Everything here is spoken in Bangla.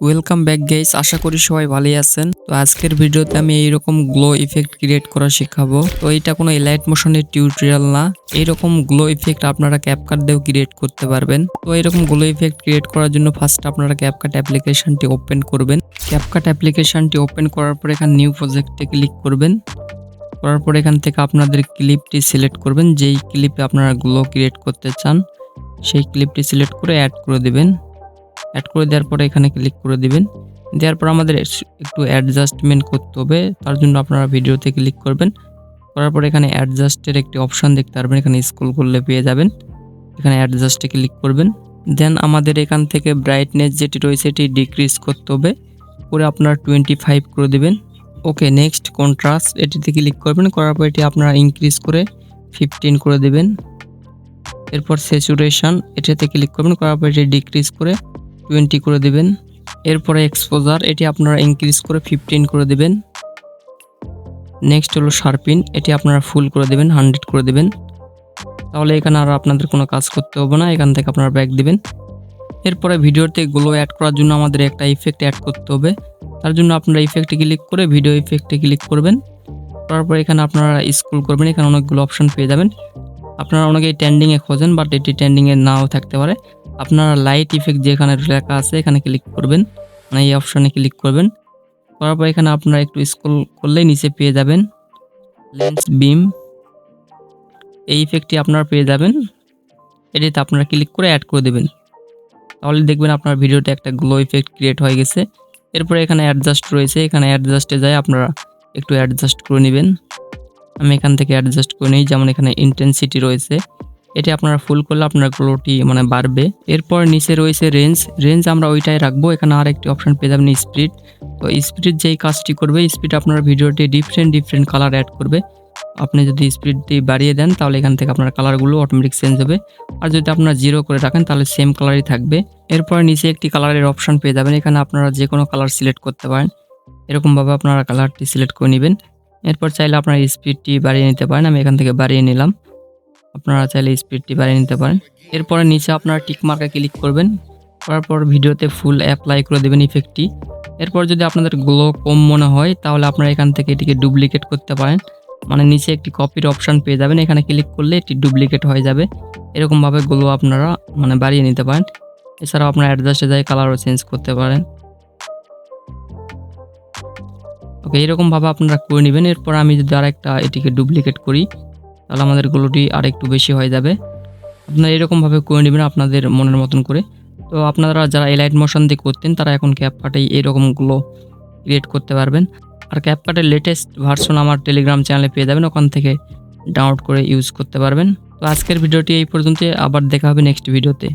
ওয়েলকাম ব্যাক গাইস, আশা করি সবাই ভালোই আছেন। তো আজকের ভিডিওতে আমি এইরকম গ্লো ইফেক্ট ক্রিয়েট করা শেখাবো। তো এটা কোনো এলাইট মোশনের টিউটোরিয়াল না, এইরকম গ্লো ইফেক্ট আপনারা ক্যাপকাট দিয়েও ক্রিয়েট করতে পারবেন। তো এইরকম গ্লো ইফেক্ট ক্রিয়েট করার জন্য ফার্স্ট আপনারা ক্যাপকাট অ্যাপ্লিকেশনটি ওপেন করবেন। ক্যাপকাট অ্যাপ্লিকেশনটি ওপেন করার পর এখানে নিউ প্রজেক্টে ক্লিক করবেন। করার পর এখান থেকে আপনাদের ক্লিপটি সিলেক্ট করবেন, যেই ক্লিপে আপনারা গ্লো ক্রিয়েট করতে চান সেই ক্লিপটি সিলেক্ট করে অ্যাড করে দেবেন। অ্যাড করে দেওয়ার পরে এখানে ক্লিক করে দিবেন। দেওয়ার পর আমাদের একটু অ্যাডজাস্টমেন্ট করতে হবে, তার জন্য আপনারা ভিডিওতে ক্লিক করবেন। করার পর এখানে অ্যাডজাস্টের একটি অপশান দেখতে পারবেন, এখানে স্ক্রল করলে পেয়ে যাবেন। এখানে অ্যাডজাস্টে ক্লিক করবেন। দেন আমাদের এখান থেকে ব্রাইটনেস যেটি রয়েছে এটি ডিক্রিজ করতে হবে, করে আপনারা 25 করে দেবেন। ওকে, নেক্সট কন্ট্রাস্ট এটিতে ক্লিক করবেন। করার পর এটি আপনারা ইনক্রিজ করে 15 করে দেবেন। এরপর স্যাচুরেশন এটাতে ক্লিক করবেন। করার পর এটি ডিক্রিজ করে 20 করে দেবেন। এরপরে এক্সপোজার এটি আপনারা ইনক্রিজ করে 15 করে দেবেন। নেক্সট হলো শার্পিন, এটি আপনারা ফুল করে দেবেন, 100 করে দেবেন। তাহলে এখানে আর আপনাদের কোনো কাজ করতে হবে না, এখান থেকে আপনারা ব্যাক দিবেন। এরপরে ভিডিওতে গ্লো অ্যাড করার জন্য আমাদের একটা ইফেক্ট অ্যাড করতে হবে, তার জন্য আপনারা ইফেক্টে ক্লিক করে ভিডিও ইফেক্টে ক্লিক করবেন। করার পর এখানে আপনারা স্ক্রল করবেন, এখানে অনেকগুলো অপশন পেয়ে যাবেন। আপনারা অনেকেই ট্রেন্ডিংয়ে খোঁজেন, বাট এটি ট্রেন্ডিংয়ে নাও থাকতে পারে। আপনারা লাইট ইফেক্ট যেখানে লেখা আছে এখানে ক্লিক করবেন, মানে এই অপশানে ক্লিক করবেন। করার পর এখানে আপনারা একটু স্ক্রল করলেই নিচে পেয়ে যাবেন লেন্স বিম, এই ইফেক্টটি আপনারা পেয়ে যাবেন। এটিতে আপনারা ক্লিক করে অ্যাড করে দেবেন, তাহলে দেখবেন আপনার ভিডিওতে একটা গ্লো ইফেক্ট ক্রিয়েট হয়ে গেছে। এরপরে এখানে অ্যাডজাস্ট রয়েছে, এখানে অ্যাডজাস্টে যায় আপনারা একটু অ্যাডজাস্ট করে নেবেন। আমি এখান থেকে অ্যাডজাস্ট করে নিই, যেমন এখানে ইন্টেন্সিটি রয়েছে, এটি আপনারা ফুল করলে আপনার গ্লোটি বাড়বে। এরপর নিচে রয়েছে রেঞ্জ আমরা ওইটাই রাখবো। এখানে আর একটি অপশন পেয়ে যাবেন স্পিড। তো স্পিড যেই কাজটি করবে, স্পিড আপনার ভিডিওটি ডিফারেন্ট কালার অ্যাড করবে। আপনি যদি স্পিডটি বাড়িয়ে দেন তাহলে এখান থেকে আপনার কালারগুলো অটোমেটিক চেঞ্জ হবে, আর যদি আপনারা 0 করে রাখেন তাহলে সেম কালারই থাকবে। এরপর নিচে একটি কালারের অপশন পেয়ে যাবেন, এখানে আপনারা যে কোনো কালার সিলেক্ট করতে পারেন। এরকমভাবে আপনারা কালারটি সিলেক্ট করে নেবেন। এরপর চাইলে আপনারা স্পিডটি বাড়িয়ে নিতে পারেন, আমি এখান থেকে বাড়িয়ে নিলাম। আপনারা চাইলে স্পিডটি বাড়িয়ে নিতে পারেন। এরপরে নিচে আপনারা টিক মার্কে ক্লিক করবেন, করার পর ভিডিওতে ফুল অ্যাপ্লাই করে দেবেন ইফেক্টটি। এরপর যদি আপনাদের গ্লো কম মনে হয় তাহলে আপনারা এখান থেকে এটিকে ডুপ্লিকেট করতে পারেন, মানে নিচে একটি কপির অপশান পেয়ে যাবেন, এখানে ক্লিক করলে এটি ডুপ্লিকেট হয়ে যাবে। এরকমভাবে গ্লো আপনারা বাড়িয়ে নিতে পারেন। এছাড়াও আপনারা অ্যাডজাস্টে যায় কালারও চেঞ্জ করতে পারেন। ওকে, এরকমভাবে আপনারা করে নেবেন। এরপর আমি যদি আরেকটা এটিকে ডুপ্লিকেট করি তাহলে আমাদের গ্লোটি আরেকটু বেশি হয়ে যাবে। আপনারা এরকমভাবে করে নেবেন আপনাদের মনের মতন করে। তো আপনারা যারা এলাইট মোশন দিয়ে করতেন তারা এখন ক্যাপকাটেই এরকম গ্লো ক্রিয়েট করতে পারবেন। আর ক্যাপকাটের লেটেস্ট ভার্সন আমার টেলিগ্রাম চ্যানেলে পেয়ে যাবেন, ওখান থেকে ডাউনলোড করে ইউজ করতে পারবেন। তো আজকের ভিডিওটি এই পর্যন্ত, আবার দেখা হবে নেক্সট ভিডিওতে।